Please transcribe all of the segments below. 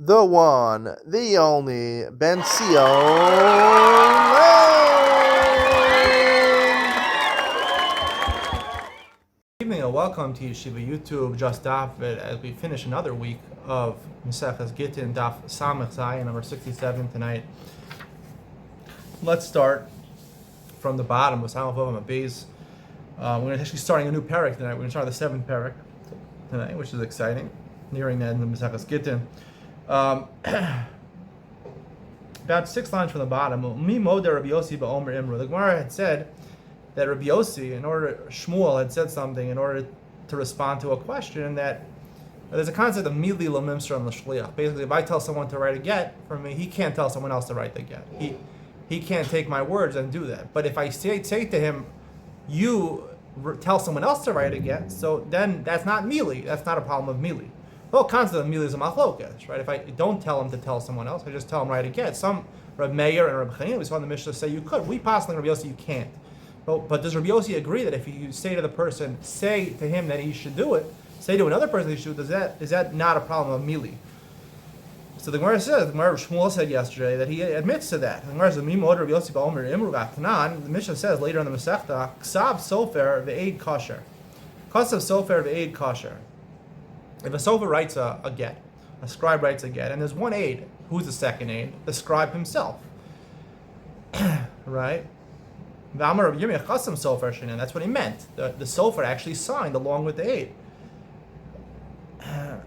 the one, the only, Ben Sion. Good evening and welcome to Yeshiva YouTube, Just Daf, as we finish another week of Maseches Gittin, Daf Samech Zayin, number 67 tonight. Let's start from the bottom with Samech Vav Beis. We're actually starting a new parak tonight. We're going to start the seventh parak tonight, which is exciting, nearing the end of Maseches Gittin. About 6 lines from the bottom. Mi Moder Rabbi Yossi ba'Omer Imru. The Gemara had said that Rabbi Yossi, Shmuel had said something in order to respond to a question, that there's a concept of mili lamimsra and l'shliach. Basically, if I tell someone to write a get for me, he can't tell someone else to write the get. He can't take my words and do that. But if I say to him, you tell someone else to write a get, so then that's not mili. That's not a problem of mili. The whole concept of mili is a machlokas, right? If I don't tell him to tell someone else, I just tell him write a get. Some Reb Meir and Reb Chanina, we saw in the Mishnah, say you could. We possibly Rabbi Yossi, you can't. But does Rabbi Yossi agree that if you say to the person, say to him that he should do it, say to another person he should do it, is that not a problem of mili? So the Gemara says, the Gemara Shmuel said yesterday that he admits to that. The Gemara says, Mi Mod Rabbi Yossi ba'Omer Imru Gatanan. The Mishnah says later in the Masechta, Ksav Sofer ve'eid kosher. Ksav Sofer ve'eid kosher. If a sofer writes a get, a scribe writes a get, and there's one aid, who's the second aid? The scribe himself. Right? That's what he meant. The sofer actually signed along with the aid. The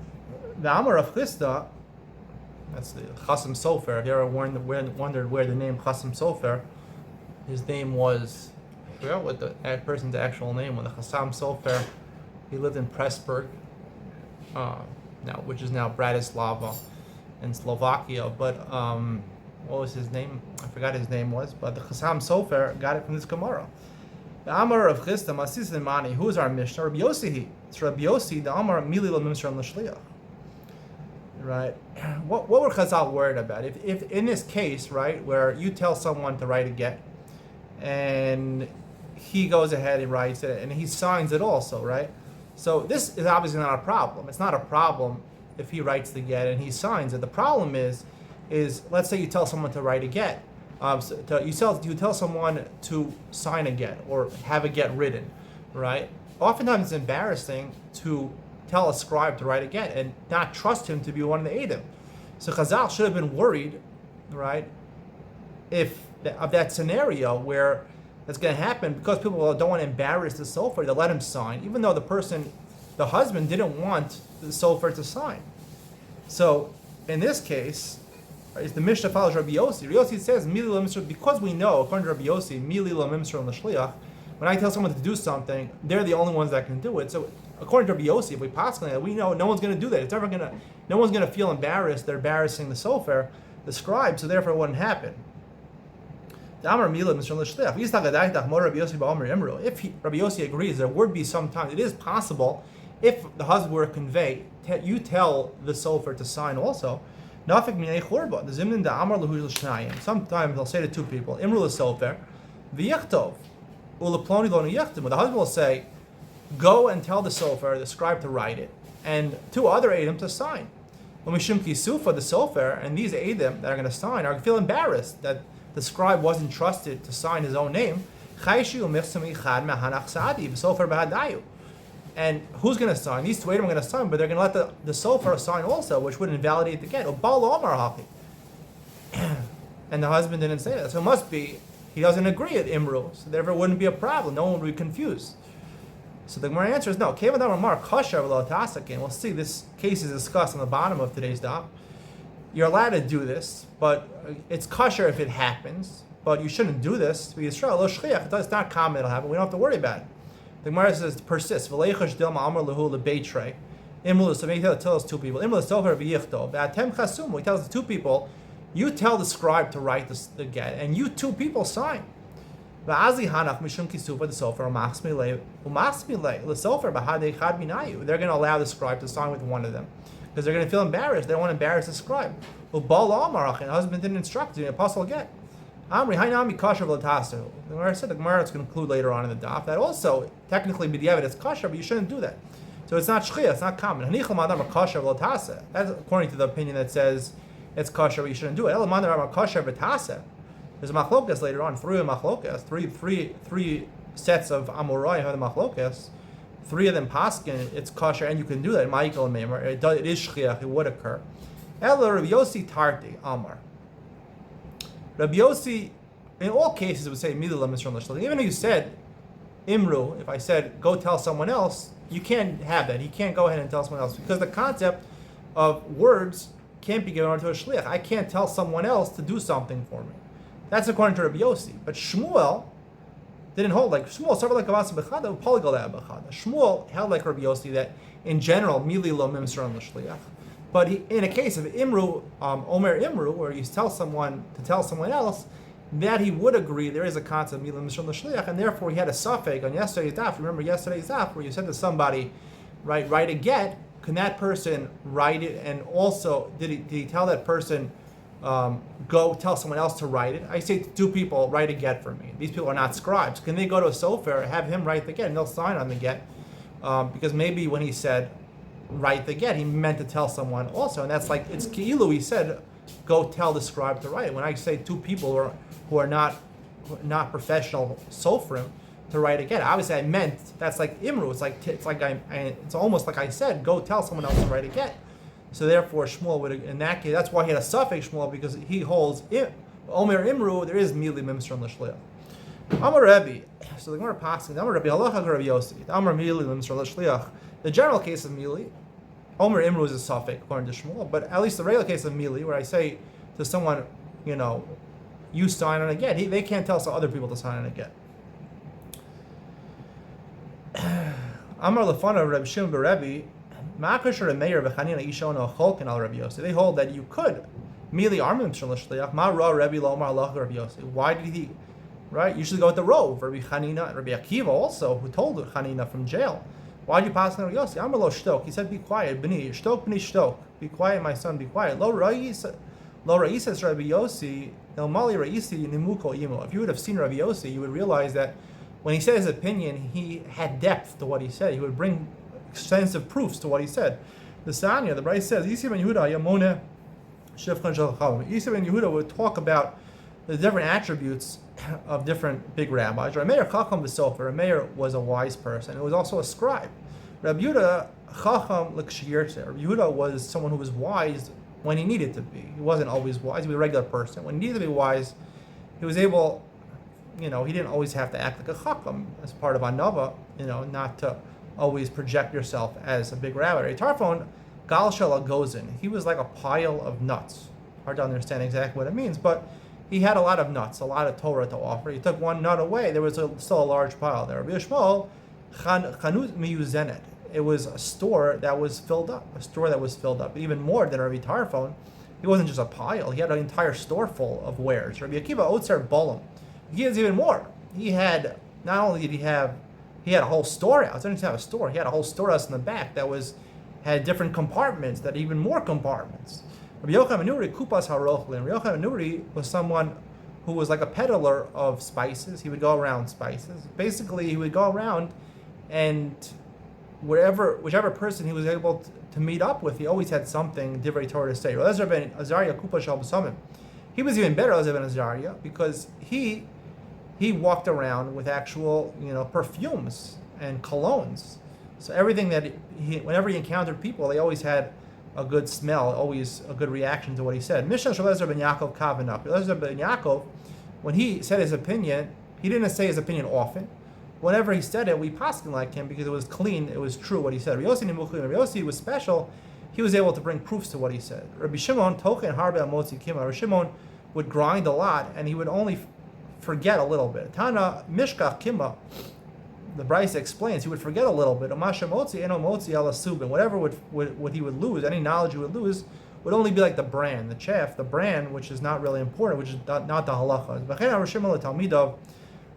Amar of Chisda, that's the Chasam Sofer. If you ever wondered where the name Chasam Sofer, his name was, I forgot what the person's actual name was. The Chasam Sofer, he lived in Pressburg, now which is now Bratislava in Slovakia. But what was his name? I forgot his name was. But the Chasam Sofer got it from this Gemara. The Amar of Chisda Masis Limani. Who is our Mishnah? Rabbi Yossi. It's Rabbi Yossi. The Amar Mili Lamimsar L'Shliach. Right? What were Chazal worried about? If in this case, right, where you tell someone to write a get, and he goes ahead and writes it, and he signs it also, right? So this is obviously not a problem. It's not a problem if he writes the get and he signs it. The problem is let's say you tell someone to write a get. You tell someone to sign a get or have a get written, right? Oftentimes it's embarrassing to tell a scribe to write a get and not trust him to be one of the Eidim. So Chazal should have been worried, right, of that scenario where that's going to happen, because people don't want to embarrass the sofer. They let him sign, even though the husband didn't want the sofer to sign. So in this case, is the Mishnah follows Rabbi Yossi. Rabbi Yossi says, Mili lamimsar, because we know, according to Rabbi Yossi, Mili lamimsar l'shliach, when I tell someone to do something, they're the only ones that can do it. So according to Rabbi Yossi, if we possibly, we know no one's going to do that. No one's going to feel embarrassed. They're embarrassing the sofer, the scribe, so therefore it wouldn't happen. If Rabbi Yossi agrees, there would be some time. It is possible, if the husband were to convey, you tell the sofer to sign also. Sometimes they'll say to two people, Imru l'sofer, v'yechtov, u'leploni lo niyechtim. The husband will say, go and tell the sofer, the scribe, to write it, and two other Eidim to sign. When Mishum Kisufa, the sofer, and these Eidim that are going to sign feel embarrassed that the scribe wasn't trusted to sign his own name. And who's going to sign? These two Eidim are going to sign, but they're going to let the sofer sign also, which would invalidate the get. And the husband didn't say that. So it must be, he doesn't agree with Imru, so therefore it wouldn't be a problem. No one would be confused. So the Gemara answer is no. We'll see, this case is discussed on the bottom of today's daf. You're allowed to do this, but it's kosher if it happens, but you shouldn't do this. It's not common, it'll happen. We don't have to worry about it. The Gemara says, persist. So he tells two people. He tells the two people, you tell the scribe to write the get, and you two people sign. They're going to allow the scribe to sign with one of them, because they're going to feel embarrassed. They don't want to embarrass the scribe. The husband didn't instruct the apostle get. The Gemara said, the Gemara is going to conclude later on in the daf that also technically b'diavad it's kosher, but you shouldn't do that. So it's not shchia, it's not common. That's according to the opinion that says it's kosher, you shouldn't do it. There's a machlokas later on, three sets of amorai have the machlokas. Three of them paskin, it's kosher, and you can do that. Michael and Meimer, it is shchiach, it would occur. Ela Rabbi Yossi Tarti Amar. Rabbi Yossi, in all cases, would say milah misron l'shliach. Even if you said imru, if I said go tell someone else, you can't have that. He can't go ahead and tell someone else because the concept of words can't be given over to a shliach. I can't tell someone else to do something for me. That's according to Rabbi Yossi. But Shmuel didn't hold like Shmuel. Shmuel held like Rabbi Yossi that in general mili lo mimsron l'shliach. But in a case of imru, omer imru, where you tell someone to tell someone else, that he would agree there is a concept of mili mimsron l'shliach, and therefore he had a suffix on yesterday's daf. Remember yesterday's daf where you said to somebody, write a get. Can that person write it? And also, did he tell that person, go tell someone else to write it? I say two people write a get for me. These people are not scribes. Can they go to a sofer, have him write the get, and they'll sign on the get? Because maybe when he said write the get, he meant to tell someone also, and that's like it's ki'ilu. He said, go tell the scribe to write it. When I say two people who are not professional sofrim to write a get, obviously I meant that's like imru. It's almost like I said, go tell someone else to write a get. So therefore, Shmuel would, in that case, that's why he had a suffix Shmuel, because he holds omer imru. There is mili mimsron l'shliach. Amar Rebbe. So the Gemara passing. Amar Rebbe halacha Rabbi Yossi. Amar mili mimsron l'shliach. The general case of mili, omer imru is a suffix according to Shmuel, but at least the regular case of mili, where I say to someone, you sign on a get, they can't tell some other people to sign on a get. Amar lefana Reb Shimon beRebbe. They hold that you could mili armim shel ma ra Rebbe lo amar halacha Rabbi Yossi. Why did he? Right, you should go with the rove. Rabbi Chanina, Rabbi Akiva also, who told Chanina from jail. Why did you pass on Rabbi Yossi? Amar lo shtok. He said, "Be quiet, b'ni shtok. Be quiet, my son. Be quiet." Lo ra'is Rabbi Yossi. El mali ra'isi nimuko imo. If you would have seen Rabbi Yossi, you would realize that when he said his opinion, he had depth to what he said. He would bring extensive proofs to what he said. The Sanya, the Bryce says, Yisib ben Yehuda Yamona Shifchan Shel Chachamim. Yisib ben Yehuda would talk about the different attributes of different big rabbis. Rameir Chacham v'Sofer. Rameir was a wise person. It was also a scribe. Rabbi Yehuda Chacham l'kshiyirteh. Rabbi Yehuda was someone who was wise when he needed to be. He wasn't always wise. He was a regular person. When he needed to be wise, he was able, he didn't always have to act like a Chacham as part of Anava, not to always project yourself as a big rabbi. Tarfon Gal Shel Gozin. He was like a pile of nuts. Hard to understand exactly what it means, but he had a lot of nuts, a lot of Torah to offer. He took one nut away, there was still a large pile there. Rabbi Yishmael Chanut Miyuzenet. It was a store that was filled up, even more than Rabbi Tarfon. He wasn't just a pile; he had an entire store full of wares. Rabbi Akiva Otzer Bolam. He has even more. He had not only did he had a whole storehouse. He didn't have a store. He had a whole storehouse in the back that had different compartments, that even more compartments. Rabbi Yochanan Nuri Kupas Harochlin. Rabbi Yochanan Nuri was someone who was like a peddler of spices. He would go around spices. Basically, he would go around, and whichever person he was able to meet up with, he always had something divrei Torah to say. Elazar ben Azariah Kupas Shal B'Samim. He was even better, Elazar ben Azariah, because he walked around with actual, perfumes and colognes. So everything that whenever he encountered people, they always had a good smell, always a good reaction to what he said. Mishnah Shalezer ben Yaakov Kavanach. Elazar ben Yaakov, when he said his opinion, he didn't say his opinion often. Whenever he said it, we paskin like him because it was clean, it was true what he said. Rabbi Yossi was special. He was able to bring proofs to what he said. Rabbi Shimon Tochen Harbe Amotzi Kima. Rabbi Shimon would grind a lot, and he would only forget a little bit. Tana Mishkach Kima. The Bryce explains he would forget a little bit. Whatever what he would lose, any knowledge he would lose, would only be like the bran, the chaff, the bran, which is not really important, which is not the halacha.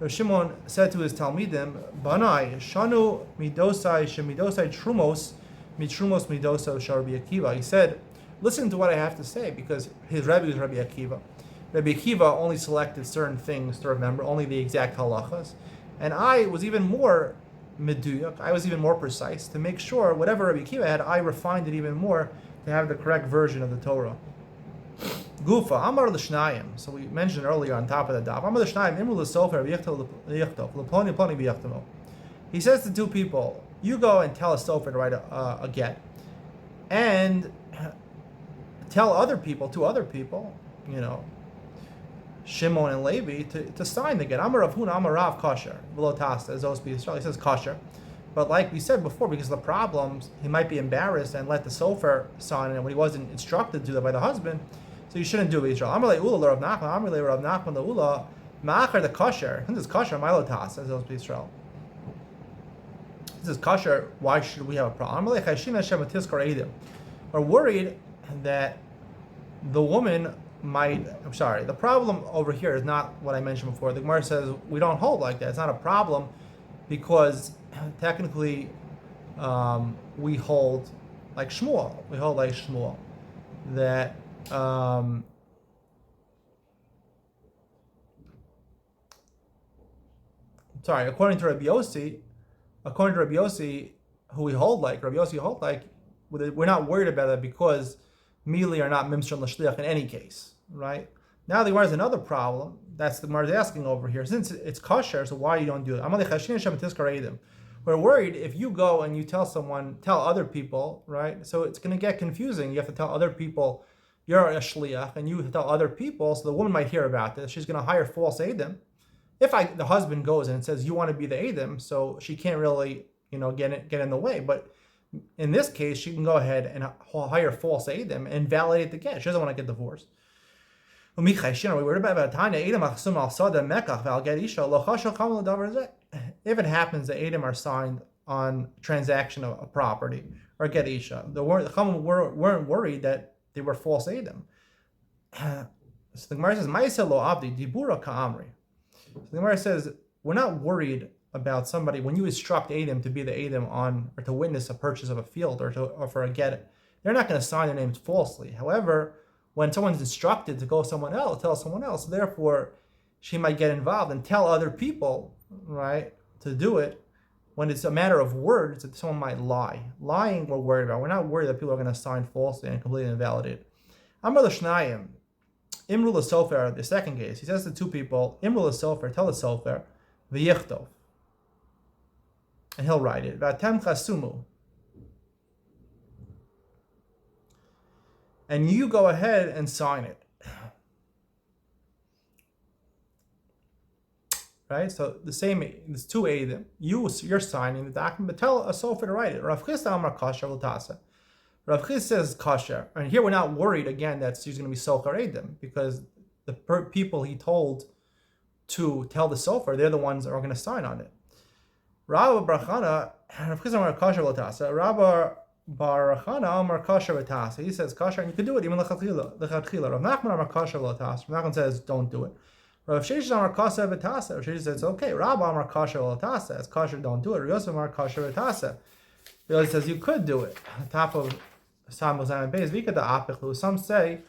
Rav Shimon said to his Talmidim, Banai, Shanu midosai shemidosai trumos, mitrumos midosai Rabbi Akiva. He said, listen to what I have to say, because his Rebbe was Rabbi Akiva. Rabbi Akiva only selected certain things to remember, only the exact halachas. And I was even more meduyak. I was even more precise to make sure whatever Rabbi Akiva had, I refined it even more to have the correct version of the Torah. Gufa, Amar l'shnayim. So we mentioned earlier on top of the daf. Amar l'shnayim, imru l'sofer v'yichtov l'ploni ploni v'yichtavo. He says to two people, you go and tell a sofer to write a get, and tell other people, two other people, Shimon and Levi, to sign the get. Amar Rav Huna, Amar Rav kosher, below Tasta, as Osbi Yisrael. He says kosher. But like we said before, because of the problems, he might be embarrassed and let the sofer sign it when he wasn't instructed to do that by the husband. So you shouldn't do it, Yisrael. Amar le'ula Rav Nachman, Amar le'Rav Nachman le'ula, ma'achar the kosher. This is kosher, Milo Tasta, as Osbi Yisrael. This is kosher. Why should we have a problem? We're worried that the woman the problem over here is not what I mentioned before. The Gemara says we don't hold like that. It's not a problem because technically we hold like Shmuel. We hold like Shmuel that according to Rabbi Yossi, who we hold like, Rabbi Yossi hold like, we're not worried about it because Mili are not Mimshon L'Shliach in any case, right? Now the Gemara has another problem. That's the Gemara is asking over here. Since it's kosher, so why you don't do it? We're worried if you go and you tell other people, right? So it's going to get confusing. You have to tell other people you're a shliach, and you tell other people, so the woman might hear about this. She's going to hire false edim. If the husband goes and says you want to be the edim, so she can't really, get in the way. But in this case, she can go ahead and hire false edim and validate the get. She doesn't want to get divorced. We worried about if it happens that edim are signed on transaction of a property or get isha, the Chachamim weren't worried that they were false edim. So the Gemara says, "Ma'aseh lo abdi dibura ka'amri." So the Gemara says we're not worried about somebody when you instruct edim to be the edim on or to witness a purchase of a field or for a get. They're not going to sign their names falsely. However, when someone's instructed to go tell someone else, therefore she might get involved and tell other people, right, to do it. When it's a matter of words, that someone might lie. Lying, we're worried about. We're not worried that people are going to sign falsely and completely invalidate it. Amar l'shnayim, imru l'sofer, the second case, he says to two people, imru l'sofer, tell the sofer, v'yichtov, and he'll write it. V'atem chasumu, and you go ahead and sign it. Right? So the same, there's two edim. You're signing the document, but tell a sofer to write it. Rav Chisda Amar Kasher L'Tasa. Rav Chisda says Kasher. And here we're not worried again that she's going to be sofer edim, because the people he told to tell the sofer, they're the ones that are going to sign on it. Rav Barachana, Rav Chisda Amar Kasher L'Tasa. Rav Barachana Amar Kasher L'Tasa. He says Kasher, and you can do it even l'chatchila. Rav Nachman Amar Kasher L'Tasa. Rav Nachman says don't do it. Rav Sheshes Amar Kasher V'Tasa. Rav Sheshes says okay. Rav Amar Kasher V'Tasa. As Kasher don't do it. Rav Yosef Amar Kasher V'Tasa. Rav says you could do it. On top of Sam Mozam Beis Vika the Apichlu. Some say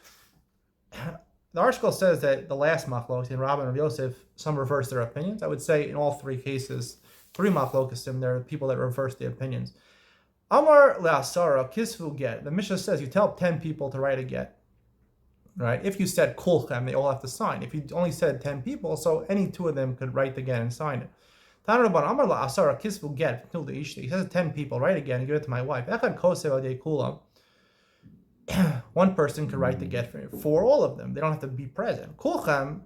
the article says that the last machlokes in Rav and Rav Yosef, some reverse their opinions. I would say in all three cases, three machlokesim, there are people that reverse the opinions. Amar le'asara kisvu get. The Mishnah says you tell 10 people to write a get. Right? If you said kulchem, they all have to sign. If you only said 10 people, so any two of them could write the get and sign it. Amar le'asara kisvu get. He says 10 people, write again and give it to my wife. Echad kosev adei kulam. One person could write the get for all of them. They don't have to be present. Kulchem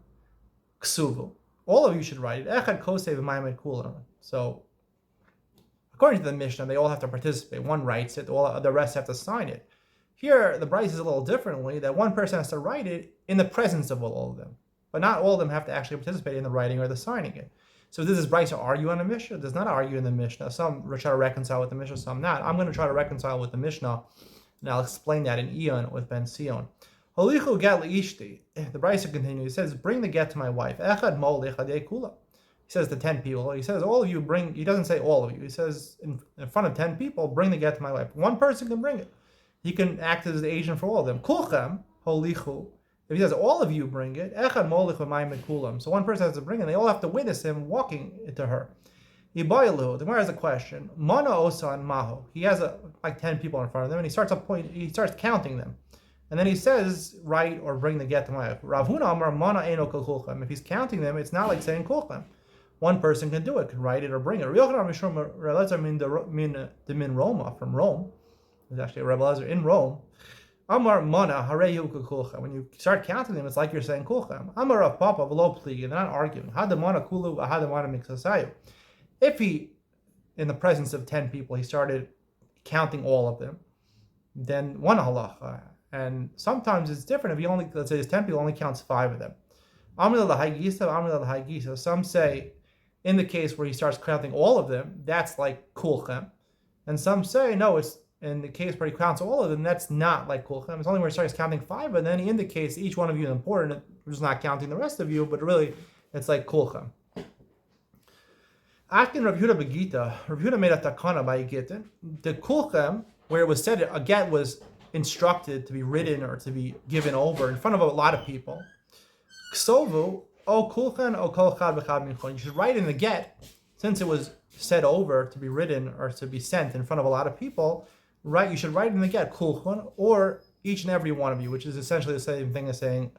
ksuvu. All of you should write it. Echad kosev ma'amed kulam. So, according to the Mishnah, they all have to participate. One writes it, the rest have to sign it. Here, the Bryce is a little differently, that one person has to write it in the presence of all of them. But not all of them have to actually participate in the writing or the signing it. So does this Bryce argue on the Mishnah? It does not argue in the Mishnah. Some try to reconcile with the Mishnah, some not. I'm going to try to reconcile with the Mishnah, and I'll explain that in Eon with Ben Sion. Holichu get leishti. The Bryce continues. He says, bring the get to my wife. Echad mol echadei kula. He says to 10 people. He says, all of you bring, he doesn't say all of you. He says, in front of 10 people, bring the get to my wife. One person can bring it. He can act as the agent for all of them. Kulchem, holichu. If he says, all of you bring it, echad molich v'mayim kulam. So one person has to bring it. They all have to witness him walking to her. Ibayalu, the Gemara has a question. Mana osan maho. He has like 10 people in front of him, and he starts counting them. And then he says, write or bring the get to my wife. Rav Huna Amar Mana Eno Kulchem. If he's counting them, it's not like saying Kulchem. One person can do it, can write it or bring it. Min Roma, from Rome. There's actually a Rebbe Elazar in Rome. Amar Mana Hareyu Kulchem. When you start counting them, it's like you're saying Kulchem. Amar Rav Papa V'lo Pligi. They're not arguing. Hadamana Kulu Hadamana Mixasayu. If he, in the presence of 10 people, he started counting all of them, then one halacha. And sometimes it's different if he only, let's say there's 10 people, only counts 5 of them. Some say in the case where he starts counting all of them, that's like kulchem. And some say, no, it's in the case where he counts all of them, that's not like kulchem. It's only where he starts counting 5, and then he indicates each one of you is important. We're just not counting the rest of you, but really it's like kulchem. After Rav Yehuda Begita, Rav Yehuda made a takana by Gittin. The kulchem, where it was said a get was instructed to be written or to be given over in front of a lot of people. Ksovu, o kulchen, o kol chad v'chad minchon. You should write in the get, since it was said over to be written or to be sent in front of a lot of people, right? You should write in the get kulchen, or each and every one of you, which is essentially the same thing as saying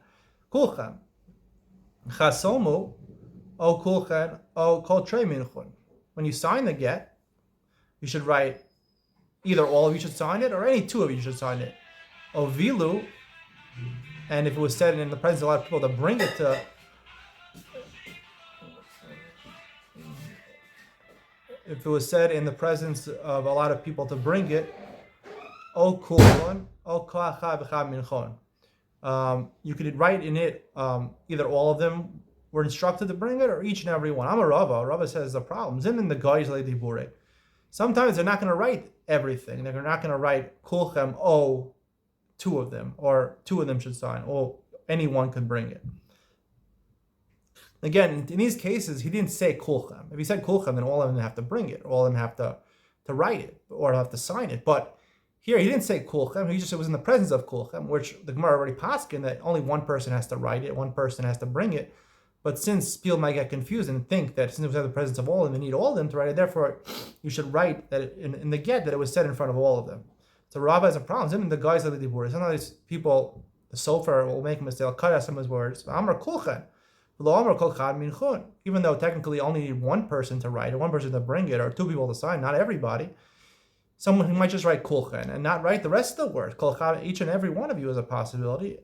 kulchen. Chasomu, o kulchen, o kol trei minchon. When you sign the get, you should write either all of you should sign it or any 2 of you should sign it. Ovilu, and if it was said in the presence of a lot of people to bring it to, if it was said in the presence of a lot of people to bring it, O kulon, O ka'achad v'chad minchon. You could write in it, either all of them were instructed to bring it or each and every one. I'm a Rava. Rava says the problem. Zim in the guys like dibure. Sometimes they're not going to write everything. They're not going to write kulchem, 2 of them, or 2 of them should sign, or anyone can bring it. Again, in these cases, he didn't say kulchem. If he said kulchem, then all of them have to bring it, or all of them have to write it, or have to sign it. But here, he didn't say kulchem. He just was in the presence of kulchem, which the Gemara already paskin that only one person has to write it, one person has to bring it. But since people might get confused and think that since it was in the presence of all of them, they need all of them to write it, therefore you should write that in the get that it was said in front of all of them. So Rabbi has a problem. Even the guys of the dibur, sometimes people, the sofer will make a mistake, they'll cut out some of his words. Amar kulchen, amar kol chad minchon. Even though technically only need one person to write it, one person to bring it, or 2 people to sign, not everybody. Someone who might just write kulchen and not write the rest of the words. Kol chad, each and every one of you is a possibility.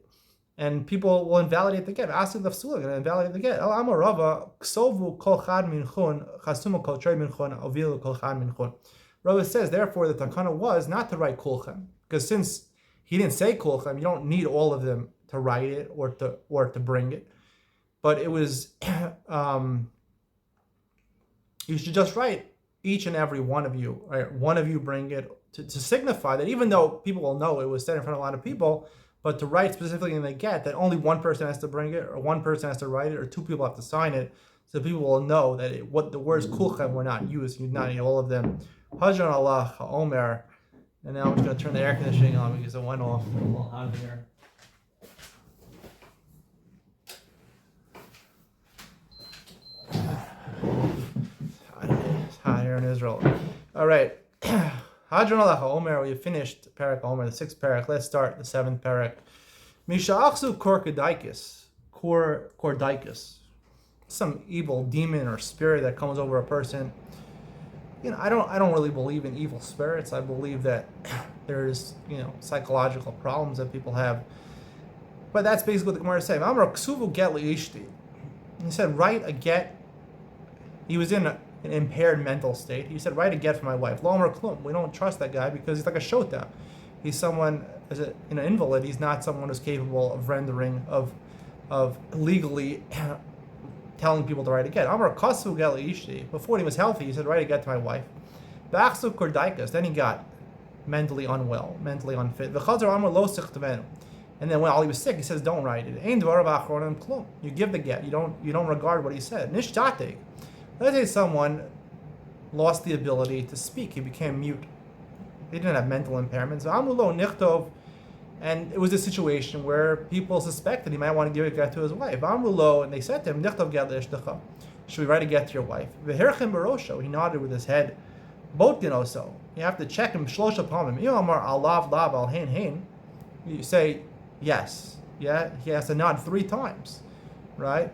And people will invalidate the get. Ask the fsula, going to invalidate the get. Amar Rava, ksovu kol chad minchon, chasumu kol trei minchon, ovilu kol chad minchon. Rava says, therefore, the takana was not to write kulchem, because since he didn't say kulchem, you don't need all of them to write it or to bring it. But it was, you should just write each and every one of you, right? One of you bring it to signify that even though people will know it was said in front of a lot of people, but to write specifically in the get that only one person has to bring it, or one person has to write it, or 2 people have to sign it, so people will know that what the words kulchem were not used. You did not need all of them. Hajran Allah Omer. And now I'm just going to turn the air conditioning on because it went off. A little hot here. It's hot here in Israel. All right. Hadron Allah Omer, we have finished Parak Omer, the 6th Parak. Let's start the 7th Parak. Misha'achsu Kordaikus. Some evil demon or spirit that comes over a person. I don't really believe in evil spirits. I believe that there's, psychological problems that people have. But that's basically what the Gemara is saying. Amar ksuvu get li'ishti. He said, write a get. He was in an impaired mental state. He said, write a get for my wife. Lo amar klum. We don't trust that guy because he's like a shota. He's someone, an invalid. He's not someone who's capable of rendering, of legally telling people to write a get. Amar kasu get li'ishti. Before he was healthy, he said, write a get to my wife. Ba'achsu kordaikas. Then he got mentally unwell, mentally unfit. V'chazar amar lo sichtavenu. And then while he was sick, he says, don't write it. Ein dvarav achronim klum. You give the get. You don't regard what he said. Nishtate. Let's say someone lost the ability to speak. He became mute. He didn't have mental impairments. Amulo nichtov. And it was a situation where people suspected he might want to give a get to his wife. Amulo, and they said to him, nichtov get le'ishdecha. should we write a get to your wife? V'herchem barosho, he nodded with his head. Botin also, you have to check him shlosha pamim. Amar alav lav al hein hein. You say yes. Yeah, he has to nod 3 times, right?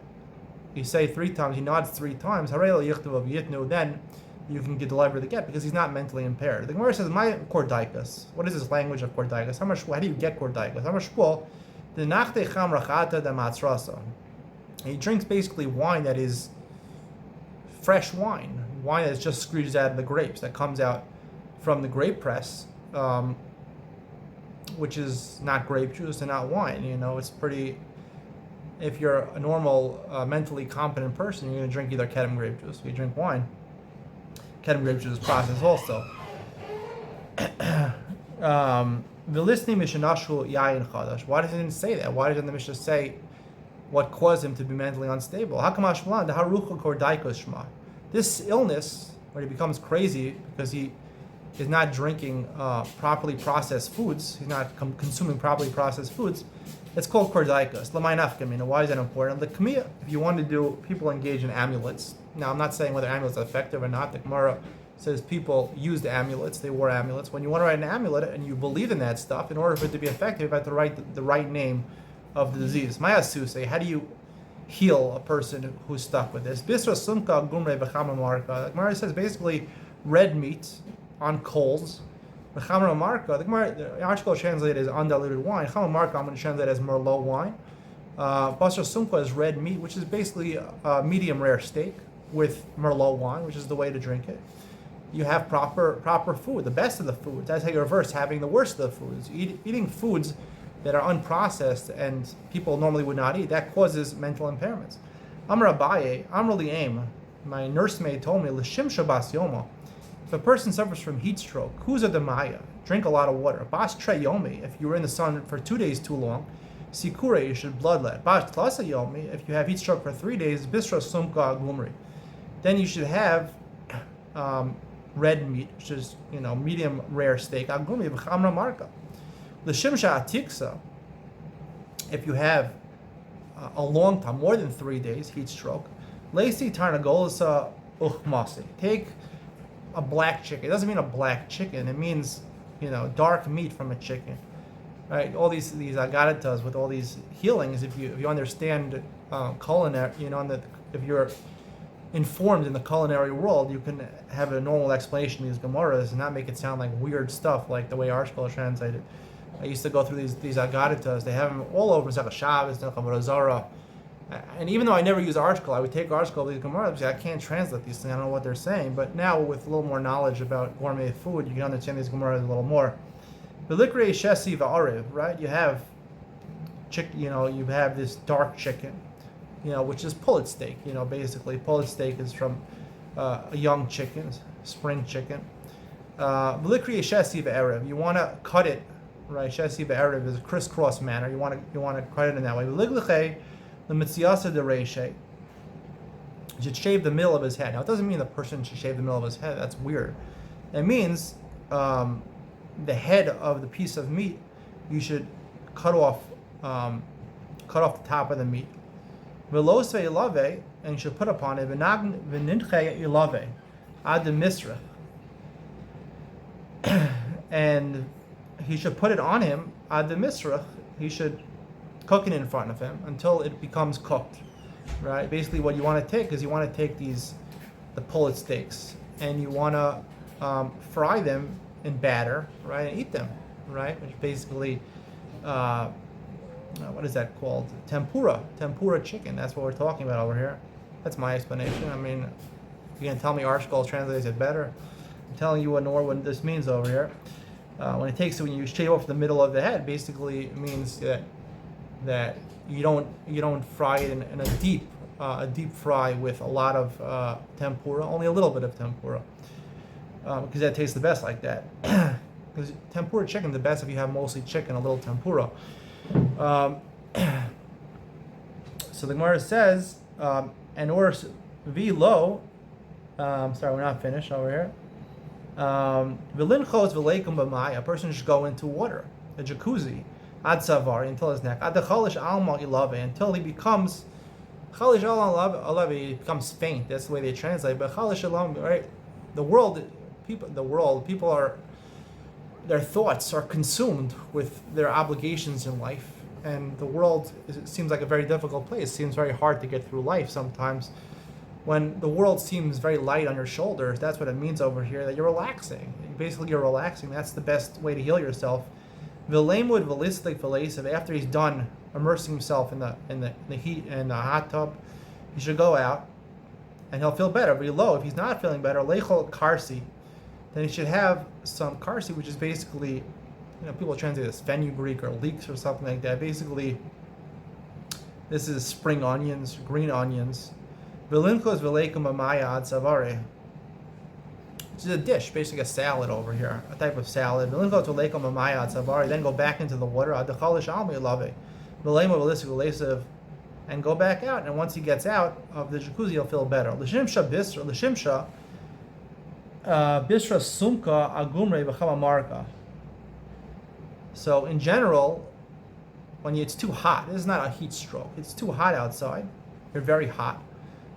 You say 3 times, he nods 3 times. Harei yichtav yitnu. Then you can deliver the get because he's not mentally impaired. The Gemara says, "My kordaikas." What is this language of kordaikas? How do you get kordaikas? How much shpul? The nachte cham rachata da matzrasa. He drinks basically wine that is fresh wine that is just squeezed out of the grapes, that comes out from the grape press, which is not grape juice and not wine. It's pretty. If you're a normal, mentally competent person, you're going to drink either kedem grape juice. If you drink wine, kedem grape juice is processed also. The listening mishnashu yayin chadash. Why doesn't it say that? Why doesn't the Mishnah say what caused him to be mentally unstable? Hakamash the harucha kordaikos shma. This illness, where he becomes crazy because he is not drinking properly processed foods, he's not consuming properly processed foods, it's called kordaikos. L'may nafka. Why is that important? The kamiya, if you want to do, people engage in amulets. Now, I'm not saying whether amulets are effective or not. The Gemara says people used amulets, they wore amulets. When you want to write an amulet and you believe in that stuff, in order for it to be effective, you have to write the right name of the disease. Mayasuse, how do you heal a person who's stuck with this? Bisra sumka gumre v'chama marka. The Gemara says basically red meat on coals. V'chama marka. The article translated as undiluted wine. Chama marka, I'm going to translate as Merlot wine. Basra sumka is red meat, which is basically a medium rare steak with Merlot wine, which is the way to drink it. You have proper food, the best of the foods. That's how you reverse having the worst of the foods. Eating foods that are unprocessed and people normally would not eat, that causes mental impairments. Amar Abaye, Amar Li'em, my nursemaid told me, L'shim shabas yoma, if a person suffers from heat stroke, kuza demaya, drink a lot of water. Bas tre yomi, if you were in the sun for 2 days too long, sikure, you should bloodlet. Bas tlasa yomi, if you have heat stroke for 3 days, bisra sumka gumri, then you should have red meat, which is medium rare steak. Agumi v'chamra marka. L'shimsha atiksa, if you have a long time, more than 3 days, heat stroke. Lacey tarnagolasa uchmasi. Take a black chicken. It doesn't mean a black chicken. It means dark meat from a chicken. Right? All these agaritas with all these healings. If you understand culinary, if you're informed in the culinary world, you can have a normal explanation of these Gemaras and not make it sound like weird stuff like the way our school translated. I used to go through these agaritas. They have them all over Masechah Shabbos, Avodah Zarah. And even though I never use article, I would take article of these Gemaras because I can't translate these things. I don't know what they're saying. But now with a little more knowledge about gourmet food, you can understand these Gemaras a little more. Belikre shesi va'ariv, right? You have you have this dark chicken, which is pullet steak. Basically pullet steak is from a young chicken, spring chicken. Belikre shesi va'ariv, you want to cut it, right? Shesi va'ariv is a crisscross manner. You want to cut it in that way. Belikle the mitziasa de reishe, should shave the middle of his head. Now, it doesn't mean the person should shave the middle of his head. That's weird. It means the head of the piece of meat, you should cut off the top of the meat. Velose ilave, and you should put upon it v'ninche ilave ad misra, and he should put it on him ad misra. He should cook it in front of him until it becomes cooked. Right? Basically, what you want to take is the pullet steaks, and you want to fry them in batter, right, and eat them, right? Which basically, what is that called? Tempura chicken. That's what we're talking about over here. That's my explanation. I mean, you can tell me Archibald translates it better. I'm telling you what this means over here. When you shave off the middle of the head, basically it means that you don't fry it in a deep fry with a lot of tempura, only a little bit of tempura, because that tastes the best like that. Because tempura chicken, the best if you have mostly chicken, a little tempura. So the Gemara says, and or v'lo, sorry, we're not finished over here. V'linchos v'leikum b'mai, a person should go into water, a jacuzzi, ad savari, until his neck, ad dechalish alma ilave, until he becomes Chalish Alam Alavi becomes faint. That's the way they translate. But Chalish Alam, right? People are, their thoughts are consumed with their obligations in life, and the world it seems like a very difficult place. It seems very hard to get through life sometimes. When the world seems very light on your shoulders, that's what it means over here, that you're relaxing. Basically, you're relaxing. That's the best way to heal yourself. Vilamud velistic velasiv. After he's done immersing himself in the heat and the hot tub, he should go out, and he'll feel better. Below, if he's not feeling better, lechol karsi, then he should have some karsi, which is basically, people translate this fenugreek or leeks or something like that. Basically, this is spring onions, green onions. Vilinkos vilekum amayad savare. This is a dish, basically a salad over here, a type of salad. Vilinkos vilekum amayad savare. Then go back into the water. Adachalish almi lave. Vilema vilisik vilesiv. And go back out. And once he gets out of the jacuzzi, he'll feel better. L'shimsha bisra. L'shimsha bisra sumka agumre v'chama marka. So in general, when it's too hot, this is not a heat stroke. It's too hot outside. You're very hot,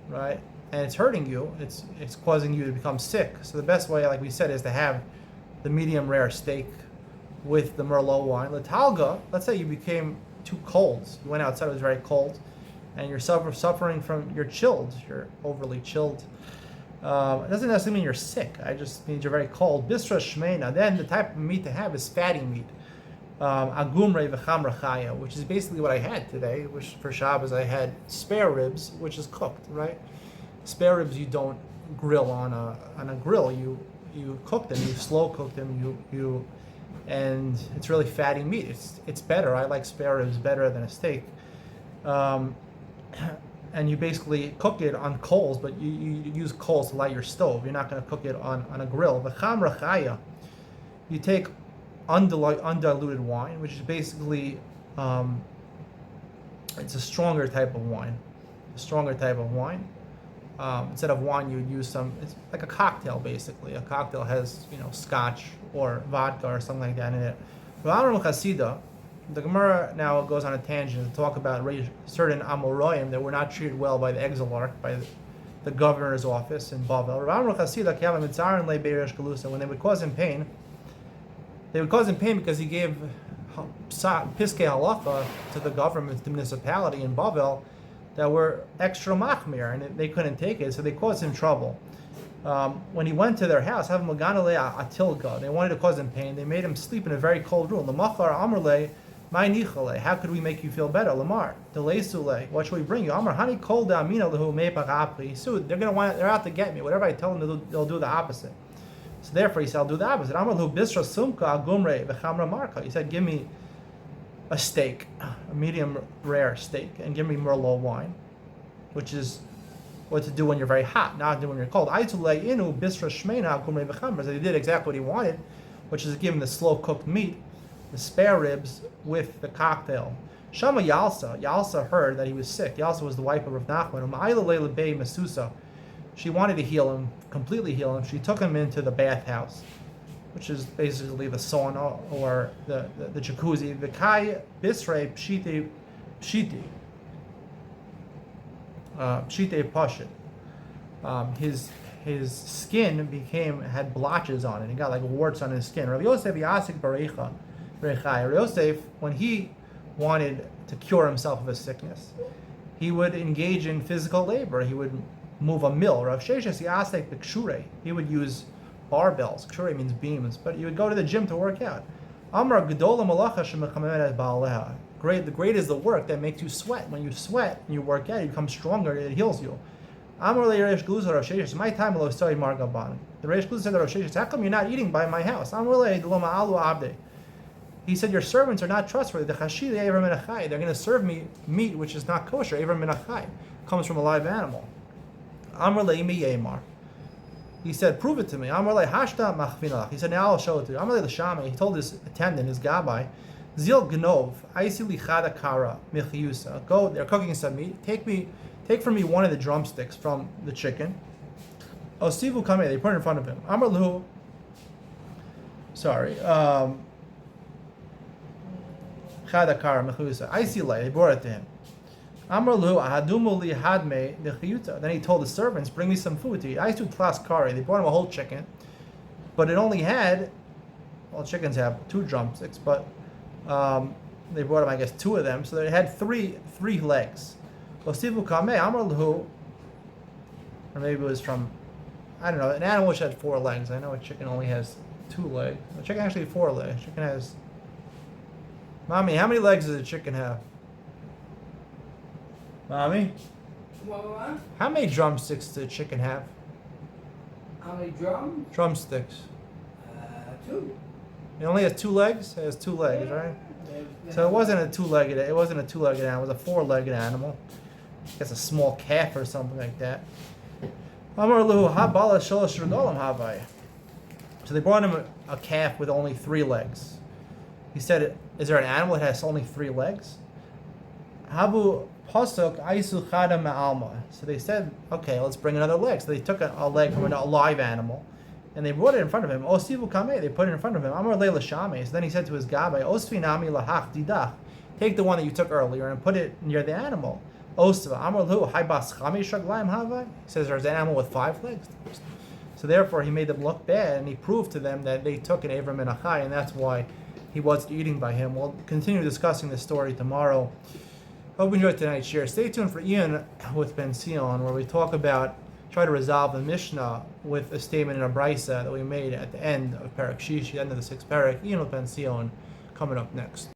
right? And it's hurting you. It's causing you to become sick. So the best way, like we said, is to have the medium rare steak with the Merlot wine. Latalga, let's say you became too cold. You went outside, it was very cold, and you're suffering from, you're chilled. You're overly chilled. It doesn't necessarily mean you're sick. It just means you're very cold. Bisra shmeina. Then the type of meat to have is fatty meat. Agumre v'cham rachaya, which is basically what I had today. Which for Shabbos I had spare ribs, which is cooked, right? Spare ribs you don't grill on a grill. You cook them. You slow cook them. And it's really fatty meat. It's better. I like spare ribs better than a steak. And you basically cook it on coals, but you use coals to light your stove. You're not going to cook it on a grill. V'cham rachaya, you take undiluted wine, which is basically it's a stronger type of wine. Instead of wine, you would use it's like a cocktail basically. A cocktail has scotch or vodka or something like that in it. The Gemara now goes on a tangent to talk about certain Amoroim that were not treated well by the exilarch, by the governor's office in Bavel. When they would cause him pain, because he gave piskei halacha to the government, the municipality in Bavel, that were extra machmir, and they couldn't take it, so they caused him trouble. When he went to their house, they wanted to cause him pain. They made him sleep in a very cold room. How could we make you feel better? Lamar, what should we bring you? Amar, honey, cold they're out to get me. Whatever I tell them, they'll do the opposite. So therefore, he said, I'll do the opposite. He said, give me a steak, a medium rare steak, and give me Merlot wine, which is what to do when you're very hot, not do when you're cold. So he did exactly what he wanted, which is give him the slow cooked meat, the spare ribs with the cocktail. Shama Yalsa heard that he was sick. Yalsa was the wife of Rav Nachman. She wanted to heal him, completely heal him. She took him into the bathhouse, which is basically the sauna or the jacuzzi. V'kai bisrei pshite pashit. His skin had blotches on it. He got like warts on his skin. Rav Yosef Yasik Barecha. Rav Yosef, when he wanted to cure himself of a sickness, he would engage in physical labor. He would move a mill. Rav Sheshes Yasik B'kshure. He would use barbells. Kshure means beams, but you would go to the gym to work out. Amar Gedola Malacha Shemechamemet Baaleha. The great is the work that makes you sweat. When you sweat and you work out, you become stronger. It heals you. Amar LeReish Gluza Rav Sheshes. My time lo story Margaban. The Reish Gluza said to Rav Sheshes, how come you're not eating by my house? Amar LeDloma Alu Abde. He said, your servants are not trustworthy. They're going to serve me meat which is not kosher. Ever minachai comes from a live animal. Amar Leimi Yemar. He said, prove it to me. Amar Le Hashta Machvinach. He said, now I'll show it to you. Amar Le Shama. He told his attendant, his gabbai, Zil Gnov, Aisi Lichada Kara, Michiusa. Go, they're cooking some meat. Take from me one of the drumsticks from the chicken. Osivu Kameh, they put it in front of him. Amar Lahu, Chada Kara, Michiusa. Aisi Le, they brought it to him. Amar Lu Ahadumu li hadme nechiyuta. Then he told the servants, "Bring me some food to eat." I used to tlas kari. They brought him a whole chicken, but it only had, well, chickens have 2 drumsticks, but they brought him, I guess, 2 of them, so they had three legs. Osivu kame Amar Lu, or maybe it was from, I don't know, an animal which had 4 legs. I know a chicken only has 2 legs. A chicken actually 4 legs. Chicken has. Mommy, how many legs does a chicken have? Mommy? What? How many drumsticks does a chicken have? How many drums? Drumsticks. 2. It only has 2 legs? It has 2 legs, right? So it wasn't a two-legged animal, it was a 4-legged animal. I guess a small calf or something like that. So they brought him a calf with only 3 legs. He said, "Is there an animal that has only 3 legs?" Habu pasuk aisu chada ma'alma. So they said, "Okay, let's bring another leg." So they took a leg from a live animal, and they brought it in front of him. Osivu kame. They put it in front of him. Amar leila shame. So then he said to his gabbai, "Osfi nami lahach didach." Take the one that you took earlier and put it near the animal. Osva Amar hu haibas chame shaglaim havai. He says there's an animal with 5 legs. So therefore he made them look bad, and he proved to them that they took an Avram and Achai, and that's why he wasn't eating by him. We'll continue discussing this story tomorrow. Hope you enjoyed tonight's share. Stay tuned for Ian with Ben Sion, where we try to resolve the Mishnah with a statement in a brisa that we made at the end of Parak Shishi, the end of the 6th Parak. Ian with Ben Sion coming up next.